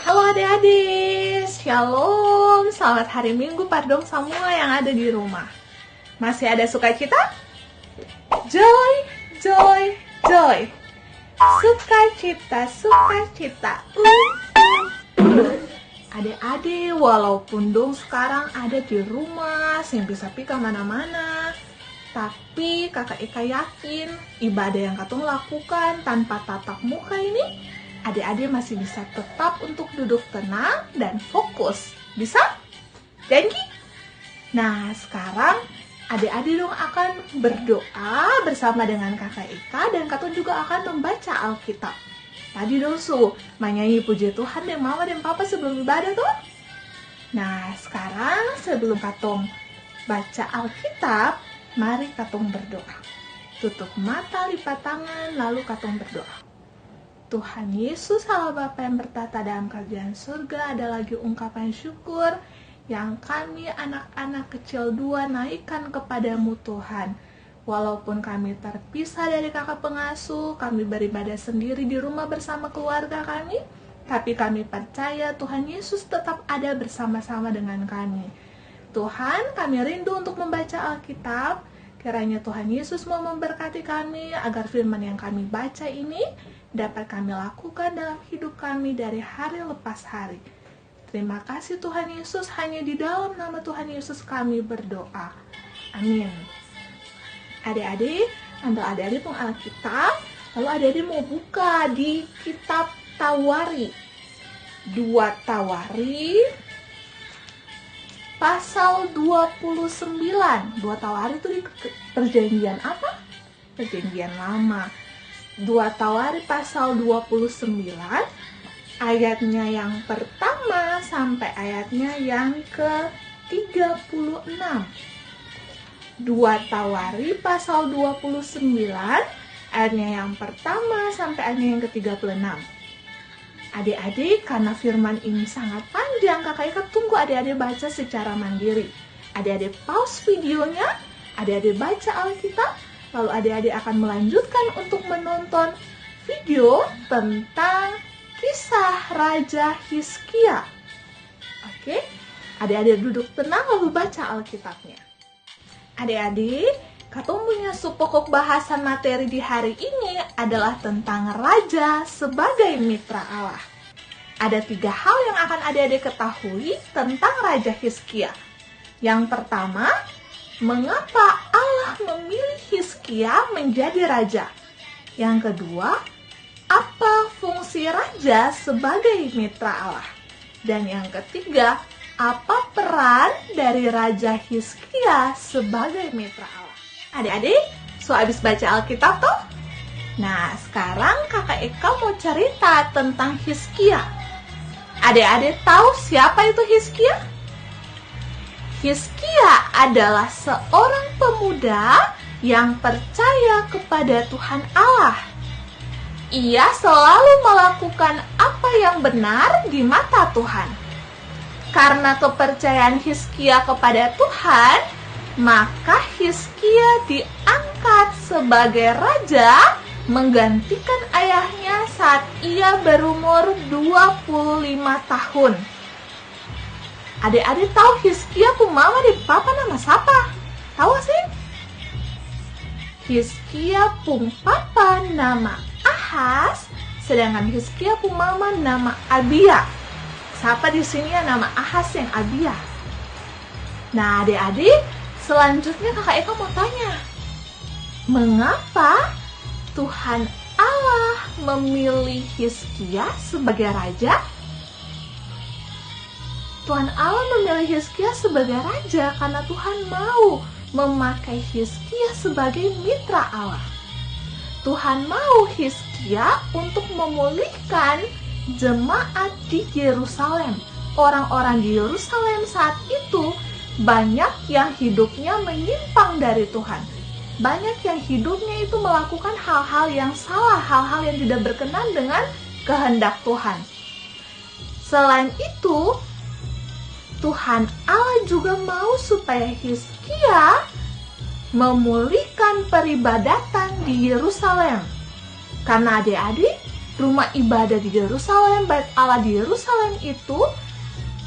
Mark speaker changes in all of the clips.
Speaker 1: Halo adik-adik, shalom, selamat hari Minggu pardon semua yang ada di rumah. Masih ada sukacita? Joy, joy, joy. Sukacita, sukacita. Adik-adik, walaupun dong sekarang ada di rumah, sampai sapi kemana-mana, tapi kakak Eka yakin ibadah yang katong lakukan tanpa tatap muka ini, adik-adik masih bisa tetap untuk duduk tenang dan fokus. Bisa? Janji? Nah, sekarang adik-adik dong akan berdoa bersama dengan kakak Eka dan katong juga akan membaca Alkitab. Tadi dong menyanyi puji Tuhan dan mama dan papa sebelum ibadah tuh. Nah, sekarang sebelum katong baca Alkitab, mari katong berdoa. Tutup mata, lipat tangan, lalu katong berdoa. Tuhan Yesus, Allah Bapa yang bertata dalam kerajaan surga, ada lagi ungkapan syukur yang kami anak-anak kecil dua naikkan kepadamu Tuhan. Walaupun kami terpisah dari kakak pengasuh, kami beribadah sendiri di rumah bersama keluarga kami, tapi kami percaya Tuhan Yesus tetap ada bersama-sama dengan kami. Tuhan, kami rindu untuk membaca Alkitab. Kiranya Tuhan Yesus mau memberkati kami agar firman yang kami baca ini dapat kami lakukan dalam hidup kami dari hari lepas hari. Terima kasih Tuhan Yesus, hanya di dalam nama Tuhan Yesus kami berdoa. Amin. Adik-adik, ambil adik-adik pun Alkitab, lalu adik-adik mau buka di kitab Tawari. 2 Tawari pasal 29. 2 Tawari itu di perjanjian apa? Perjanjian lama. 2 Tawari pasal 29 ayatnya yang pertama sampai ayatnya yang ke-36. 2 Tawari pasal 29 ayatnya yang pertama sampai ayatnya yang ke-36. Adik-adik, karena firman ini sangat panjang, kakak Eka tunggu adik-adik baca secara mandiri. Adik-adik pause videonya, adik-adik baca Alkitab, lalu adik-adik akan melanjutkan untuk menonton video tentang kisah Raja Hizkia. Oke, adik-adik duduk tenang lalu baca Alkitabnya. Adik-adik, katong punya pokok bahasan materi di hari ini adalah tentang Raja sebagai mitra Allah. Ada 3 hal yang akan adik-adik ketahui tentang Raja Hizkia. Yang pertama, mengapa Allah memilih Hizkia menjadi raja? Yang kedua, apa fungsi raja sebagai mitra Allah? Dan yang ketiga, apa peran dari Raja Hizkia sebagai mitra Allah? Adik-adik, habis baca Alkitab toh? Nah, sekarang kakak Eka mau cerita tentang Hizkia. Adik-adik tahu siapa itu Hizkia? Hizkia adalah seorang pemuda yang percaya kepada Tuhan Allah. Ia selalu melakukan apa yang benar di mata Tuhan. Karena kepercayaan Hizkia kepada Tuhan, maka Hizkia diangkat sebagai raja menggantikan ayahnya saat ia berumur 25 tahun. Adik-adik tahu Hizkia ku mama dan papa nama siapa? Tahu sih? Hizkia pun papa nama Ahaz, sedangkan Hizkia pun mama nama Abia. Siapa di sini yang nama Ahaz yang Abia? Nah, adik-adik, selanjutnya kakak Eka mau tanya, mengapa Tuhan Allah memilih Hizkia sebagai raja? Tuhan Allah memilih Hizkia sebagai raja karena Tuhan mau memakai Hizkia sebagai mitra Allah. Tuhan mau Hizkia untuk memulihkan jemaat di Yerusalem. Orang-orang di Yerusalem saat itu banyak yang hidupnya menyimpang dari Tuhan. Banyak yang hidupnya itu melakukan hal-hal yang salah, hal-hal yang tidak berkenan dengan kehendak Tuhan. Selain itu, Tuhan Allah juga mau supaya Hizkia memulihkan peribadatan di Yerusalem. Karena adik-adik, rumah ibadah di Yerusalem, bait Allah di Yerusalem itu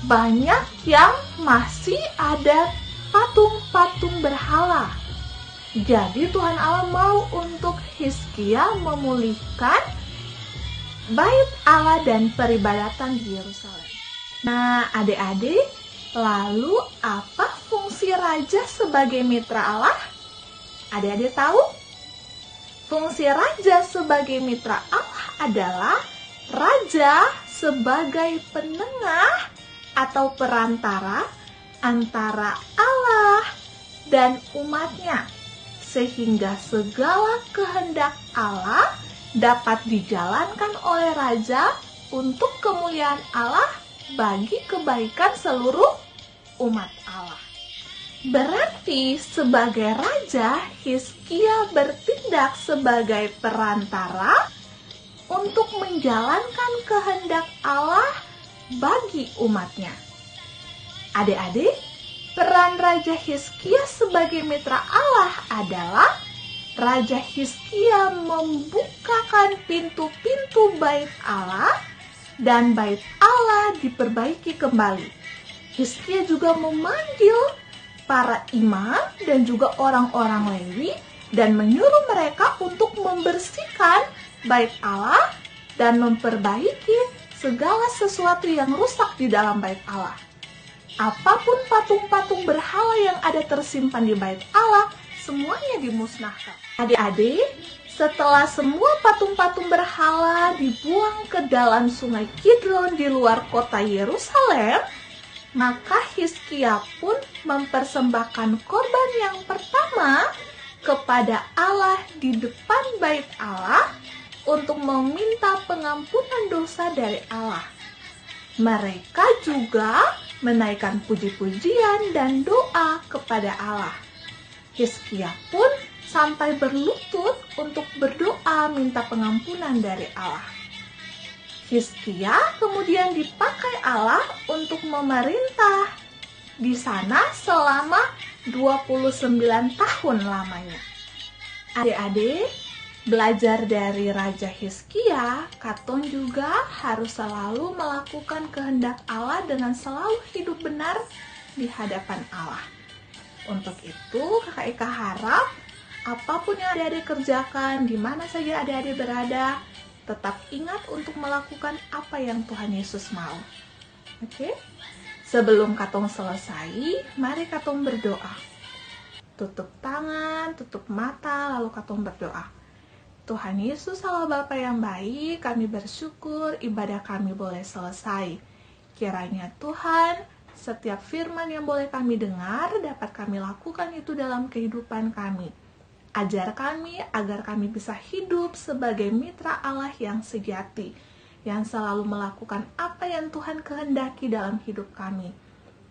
Speaker 1: banyak yang masih ada patung-patung berhala. Jadi Tuhan Allah mau untuk Hizkia memulihkan bait Allah dan peribadatan di Yerusalem. Nah, adik-adik, lalu apa fungsi raja sebagai mitra Allah? Adik-adik tahu? Fungsi raja sebagai mitra Allah adalah raja sebagai penengah atau perantara antara Allah dan umatnya, sehingga segala kehendak Allah dapat dijalankan oleh raja untuk kemuliaan Allah bagi kebaikan seluruh umat Allah. Berarti sebagai raja, Hizkia bertindak sebagai perantara untuk menjalankan kehendak Allah bagi umatnya. Adik-adik, peran Raja Hizkia sebagai mitra Allah adalah Raja Hizkia membukakan pintu-pintu bait Allah dan bait Allah diperbaiki kembali. Hizkia juga memanggil para imam dan juga orang-orang Lewi dan menyuruh mereka untuk membersihkan bait Allah dan memperbaiki segala sesuatu yang rusak di dalam bait Allah. Apapun patung-patung berhala yang ada tersimpan di bait Allah, semuanya dimusnahkan. Adik-adik, setelah semua patung-patung berhala dibuang ke dalam sungai Kidron di luar kota Yerusalem, maka Hizkia pun mempersembahkan korban yang pertama kepada Allah di depan bait Allah untuk meminta pengampunan dosa dari Allah. Mereka juga menaikkan puji-pujian dan doa kepada Allah. Hizkia pun sampai berlutut untuk berdoa minta pengampunan dari Allah. Hizkia kemudian dipakai Allah untuk memerintah di sana selama 29 tahun lamanya. Adik-adik, belajar dari Raja Hizkia, Katon juga harus selalu melakukan kehendak Allah dengan selalu hidup benar di hadapan Allah. Untuk itu, Kakak Eka harap apapun yang adik-adik kerjakan, di mana saja adik-adik berada, tetap ingat untuk melakukan apa yang Tuhan Yesus mau. Oke? Sebelum Katong selesai, mari Katong berdoa. Tutup tangan, tutup mata, lalu Katong berdoa. Tuhan Yesus, Allah Bapa yang baik, kami bersyukur ibadah kami boleh selesai. Kiranya Tuhan, setiap firman yang boleh kami dengar, dapat kami lakukan itu dalam kehidupan kami. Ajar kami agar kami bisa hidup sebagai mitra Allah yang sejati, yang selalu melakukan apa yang Tuhan kehendaki dalam hidup kami.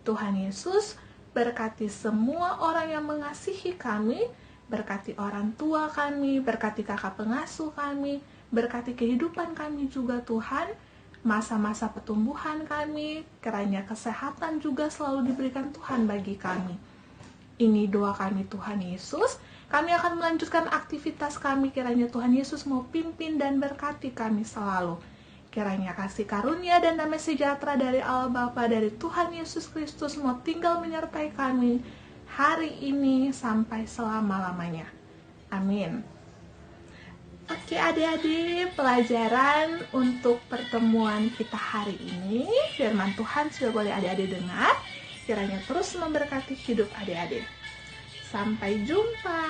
Speaker 1: Tuhan Yesus, berkati semua orang yang mengasihi kami, berkati orang tua kami, berkati kakak pengasuh kami, berkati kehidupan kami juga Tuhan, masa-masa pertumbuhan kami, kiranya kesehatan juga selalu diberikan Tuhan bagi kami. Ini doa kami Tuhan Yesus. Kami akan melanjutkan aktivitas kami, kiranya Tuhan Yesus mau pimpin dan berkati kami selalu. Kiranya kasih karunia dan damai sejahtera dari Allah Bapa, dari Tuhan Yesus Kristus mau tinggal menyertai kami hari ini sampai selama-lamanya. Amin. Oke adik-adik, pelajaran untuk pertemuan kita hari ini, firman Tuhan sudah boleh adik-adik dengar, kiranya terus memberkati hidup adik-adik. Sampai jumpa.